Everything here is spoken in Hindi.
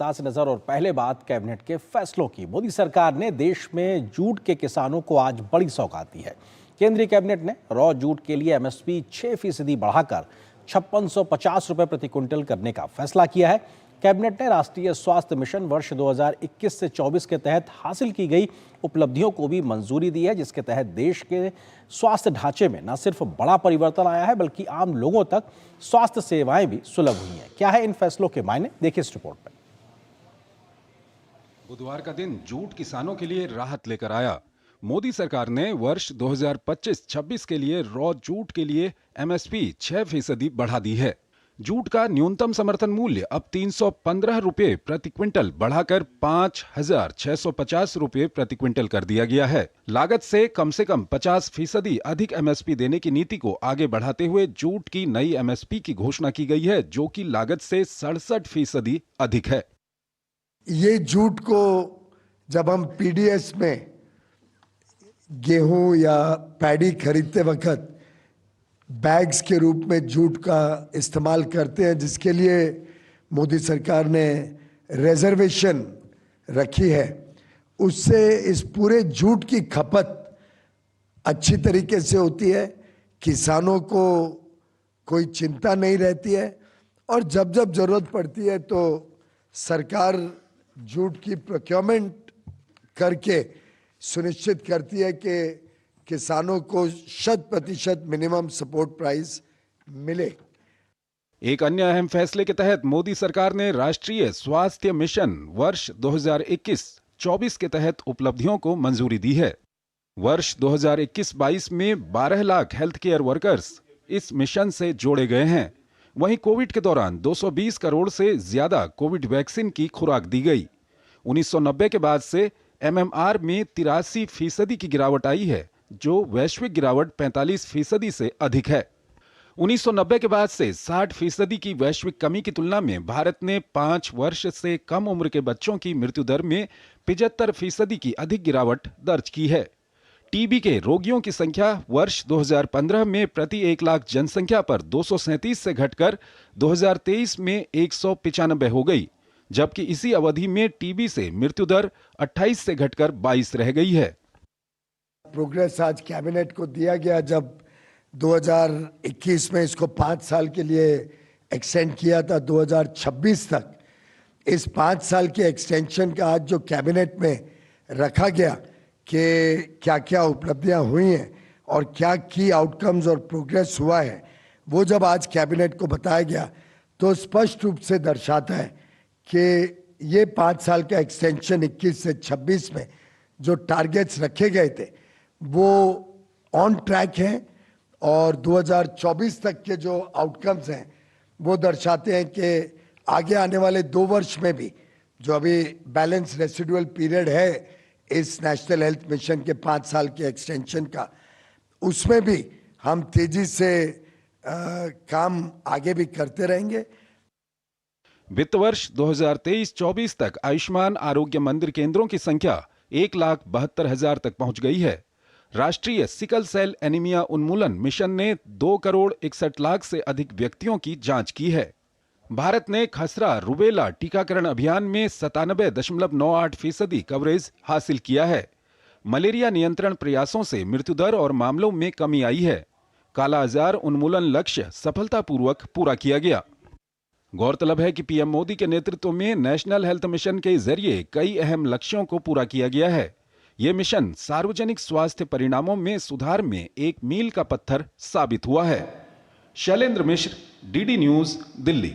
से नजर और पहले बात कैबिनेट के फैसलों की। मोदी सरकार ने देश में जूट के किसानों को आज बड़ी सौगात दी है। केंद्रीय कैबिनेट ने रॉ जूट के लिए एमएसपी 6% बढ़ाकर 5650 रुपए प्रति क्विंटल करने का फैसला किया है। कैबिनेट ने राष्ट्रीय स्वास्थ्य मिशन वर्ष 2021 से 24 के तहत हासिल की गई उपलब्धियों को भी मंजूरी दी है, जिसके तहत देश के स्वास्थ्य ढांचे में न सिर्फ बड़ा परिवर्तन आया है बल्कि आम लोगों तक स्वास्थ्य सेवाएं भी सुलभ हुई हैं। क्या है इन फैसलों के मायने, देखिए इस रिपोर्ट में। बुधवार का दिन जूट किसानों के लिए राहत लेकर आया। मोदी सरकार ने वर्ष 2025-26 के लिए रॉ जूट के लिए एमएसपी 6% बढ़ा दी है। जूट का न्यूनतम समर्थन मूल्य अब 315 रुपए प्रति क्विंटल बढ़ाकर 5650 रुपए प्रति क्विंटल कर दिया गया है। लागत से कम 50% अधिक एमएसपी देने की नीति को आगे बढ़ाते हुए जूट की नई एमएसपी की घोषणा की गई है, जो कि लागत से 67% अधिक है। ये जूट को जब हम पीडीएस में गेहूं या पैडी खरीदते वक्त बैग्स के रूप में जूट का इस्तेमाल करते हैं, जिसके लिए मोदी सरकार ने रिजर्वेशन रखी है, उससे इस पूरे जूट की खपत अच्छी तरीके से होती है। किसानों को कोई चिंता नहीं रहती है और जब जब जरूरत पड़ती है तो सरकार जूट की प्रोक्योरमेंट करके सुनिश्चित करती है कि किसानों को 100% मिनिमम सपोर्ट प्राइस मिले। एक अन्य अहम फैसले के तहत मोदी सरकार ने राष्ट्रीय स्वास्थ्य मिशन वर्ष 2021-24 के तहत उपलब्धियों को मंजूरी दी है। वर्ष 2021-22 में 12 लाख हेल्थ केयर वर्कर्स इस मिशन से जोड़े गए हैं। वहीं कोविड के दौरान 220 करोड़ से ज्यादा कोविड वैक्सीन की खुराक दी गई। 1990 के बाद से एमएमआर में 83% की गिरावट आई है, जो वैश्विक गिरावट 45% से अधिक है। 1990 के बाद से 60% की वैश्विक कमी की तुलना में भारत ने 5 वर्ष से कम उम्र के बच्चों की मृत्यु दर में 75% की अधिक गिरावट दर्ज की है। टीबी के रोगियों की संख्या वर्ष 2015 में प्रति 1 लाख जनसंख्या पर 237 से घटकर 2023 में 195 हो गई, जबकि इसी अवधि में टीबी से मृत्यु दर 28 से घटकर 22 रह गई है। प्रोग्रेस आज कैबिनेट को दिया गया, जब 2021 में इसको 5 साल के लिए एक्सटेंड किया था 2026 तक। इस 5 साल के एक्सटेंशन का आज जो कैबिनेट में रखा गया कि क्या क्या उपलब्धियां हुई हैं और क्या की आउटकम्स और प्रोग्रेस हुआ है, वो जब आज कैबिनेट को बताया गया तो स्पष्ट रूप से दर्शाता है कि ये 5 साल का एक्सटेंशन 21 से 26 में जो टारगेट्स रखे गए थे वो ऑन ट्रैक हैं और 2024 तक के जो आउटकम्स हैं वो दर्शाते हैं कि आगे आने वाले 2 वर्ष में भी जो अभी बैलेंस रेसिडुअल पीरियड है इस नेशनल हेल्थ मिशन के 5 साल के एक्सटेंशन का, उसमें भी हम तेजी से काम आगे भी करते रहेंगे। वित्त वर्ष 2023-24 तक आयुष्मान आरोग्य मंदिर केंद्रों की संख्या 1,72,000 तक पहुंच गई है। राष्ट्रीय सिकल सेल एनीमिया उन्मूलन मिशन ने 2,61 लाख से अधिक व्यक्तियों की जांच की है। भारत ने खसरा रुबेला टीकाकरण अभियान में 97.98% कवरेज हासिल किया है। मलेरिया नियंत्रण प्रयासों से मृत्यु दर और मामलों में कमी आई है। काला आजार उन्मूलन लक्ष्य सफलतापूर्वक पूरा किया गया। गौरतलब है कि पीएम मोदी के नेतृत्व में नेशनल हेल्थ मिशन के जरिए कई अहम लक्ष्यों को पूरा किया गया है। ये मिशन सार्वजनिक स्वास्थ्य परिणामों में सुधार में एक मील का पत्थर साबित हुआ है। शैलेंद्र मिश्र, डीडी न्यूज, दिल्ली।